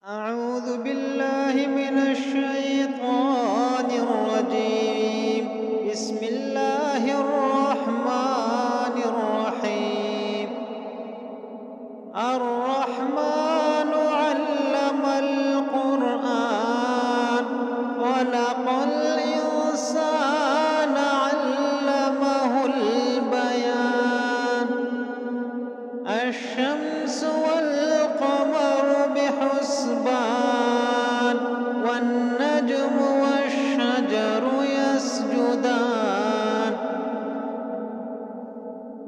أعوذ بالله من الشيطان الرجيم. بسم الله الرحمن الرحيم. الرحمن علم القرآن خلق الإنسان علمه البيان. الشمس والقمر بحسبان والنجم والشجر يسجدان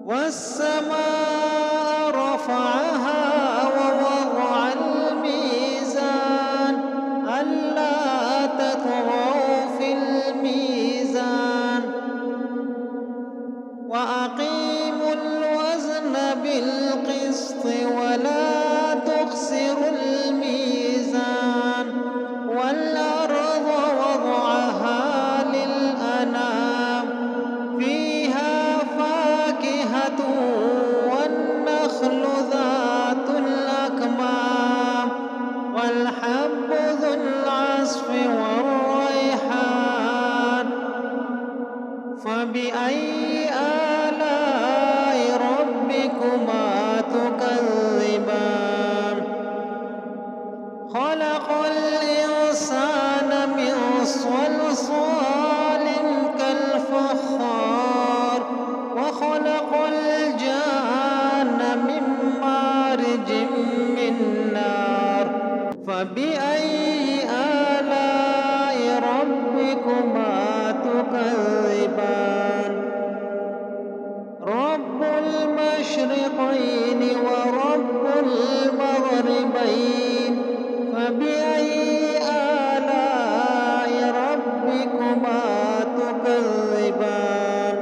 والسماء رفعها ووضع الميزان ألا تطغوا في الميزان وأقيموا الوزن بالقسط ولا تخسروا الميزان والأرض وضعها للأنام فيها فاكهة والنخل ذات الأكمام والحب ذو العصف والريحان. فبأي آلاء ربكما تكذبان. خلق الإنسان من صلصال كالفخار وخلق الجان من مارج من نار. فبأي آلاء ربكما تكذبان. رب المشرقين ورب المغربين. فبأي آلاء ربكما تكذبان.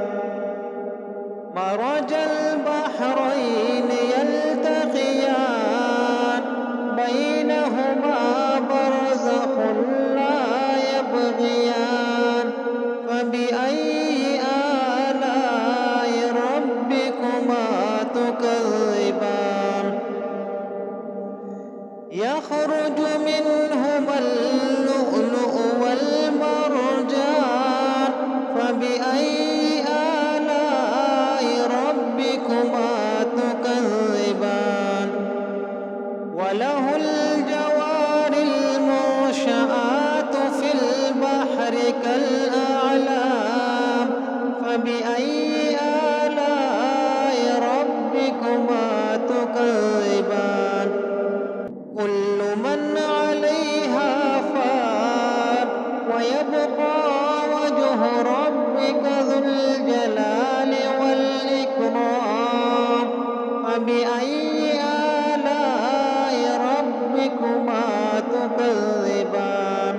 مرج البحرين يلتقيان بينهما برزخ لا يبغيان. فبأي آلاء ربكما تكذبان. يخرج منهما اللؤلؤ والمرجان. فبأي آلاء ربكما تكذبان. وله الجوار المنشآت في البحر كالأعلام. فبأي آلاء ربكما تكذبان. كل من عليها فان ويبقى وجه ربك ذو الجلال والإكرام. فبأي آلاء ربكما تكذبان.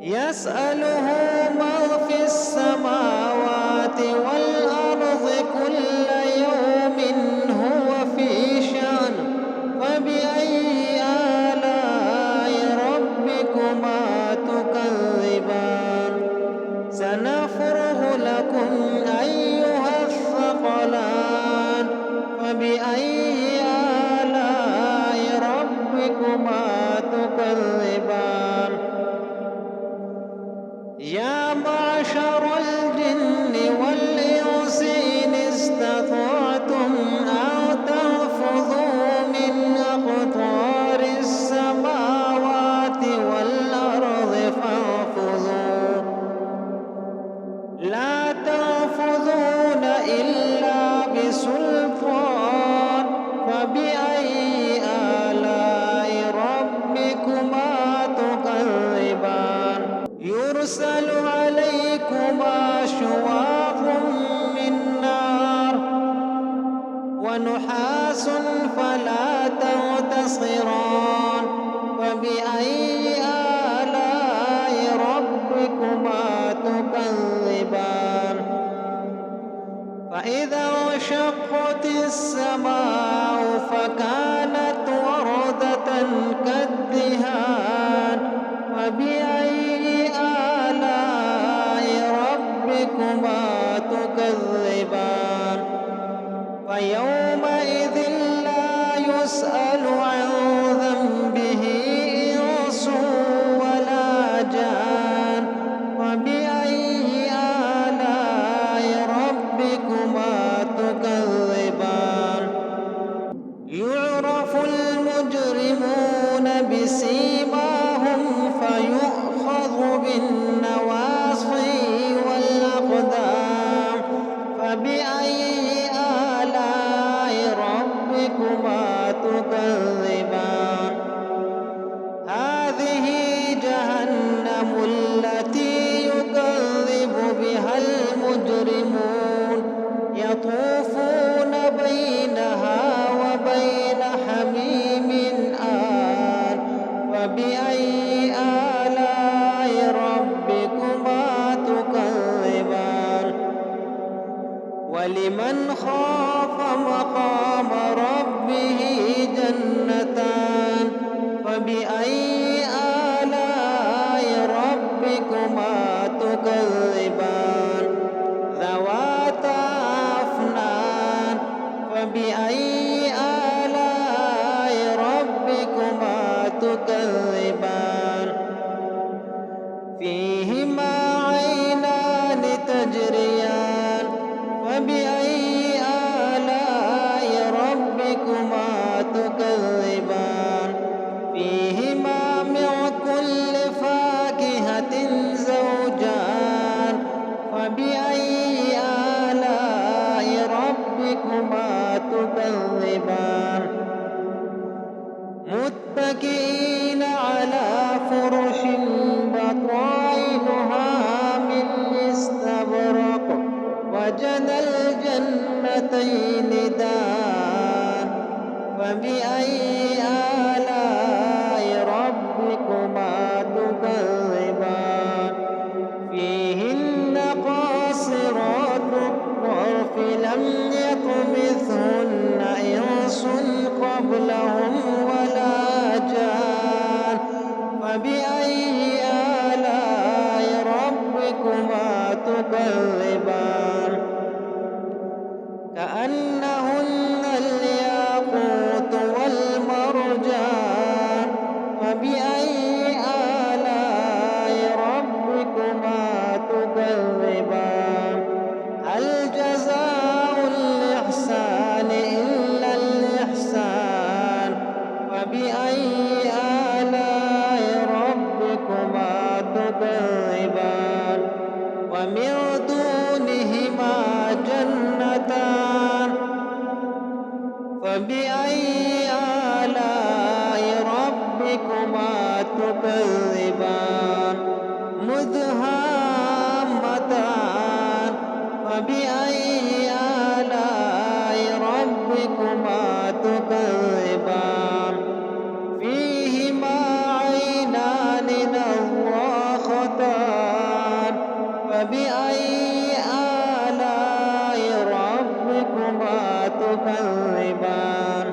يسأله من في السماوات والأرض كل يوم هو في شأن. فبأي آلاء ربكما تكذبان. سنفرغ لكم أيها الثقلان. فبأي آلاء ربكما تكذبان. يا معشر الجن والإنس إن استطعتم أن تنفذوا من أقطار السماوات والأرض فانفذوا لا تنفذون إلا بسلطان. فبأي آلاء ربكما تكذبان. يرسل عليكما شواظ من نار ونحاس فلا تنتصران. فبأي آلاء ربكما تكذبان. فإذا انشقت السماء فكانت وردة كالدهان. فبأي آلاء ربكما تكذبان. فيومئذ لا يسأل عن فبأي آلاء ربكما تكذبان ذواتا أفنان فبأي آلاء ربكما تكذبان فيهما عينان تجريان فبأي آلاء ربكما تكذبان فيهما من كل فاكهة زوجان فبأي آلاء ربكما تكذبان متكئين على فرش بطائنها من استبرق وجنى الجنتين دان فبأي آلاء ربكما تكذبان فيهن قاصرات الطرف لم يطمثهن إنس قبلهم ولا جان فبأي آلاء ربكما تكذبان كأنهن الياقوت والمرجان فبأي آلاء ربكما تكذبان هل جزاء الإحسان إلا الإحسان فبأي آلاء ربكما تكذبان ومن دونهما جنتان فبأي آلاء ربكما تكذبان مدهامتان فبأي آلاء ربكما تكذبان فيهما عينان نضاختان فبأي آلاء ربكما تكذبان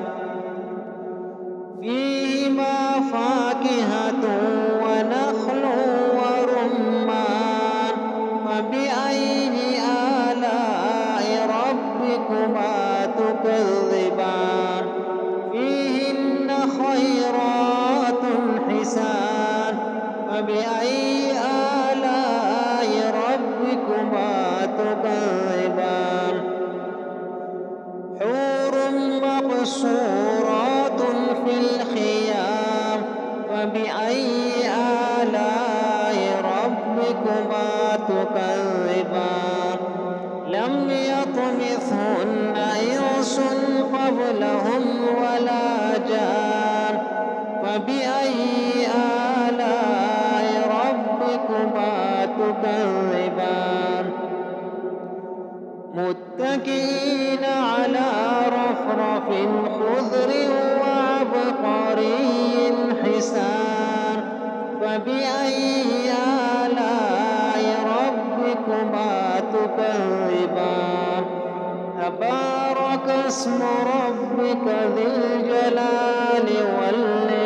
فيهما فاكهة ونخل ورمان فبأي آلاء ربكما تكذبان فيهن خيرات حسان فبأي آلاء ربكما تكذبان حور مقصورات في الخيام فبأي آلاء ربكما تكذبان لم يطمثهن إنس قبلهم ولا جان فبأي آلاء ربكما تكذبان متكئين على رفرف خضر وعبقري حسان فبأي آلاء ربكما تكذبان تبارك اسم ربك ذي الجلال والإكرام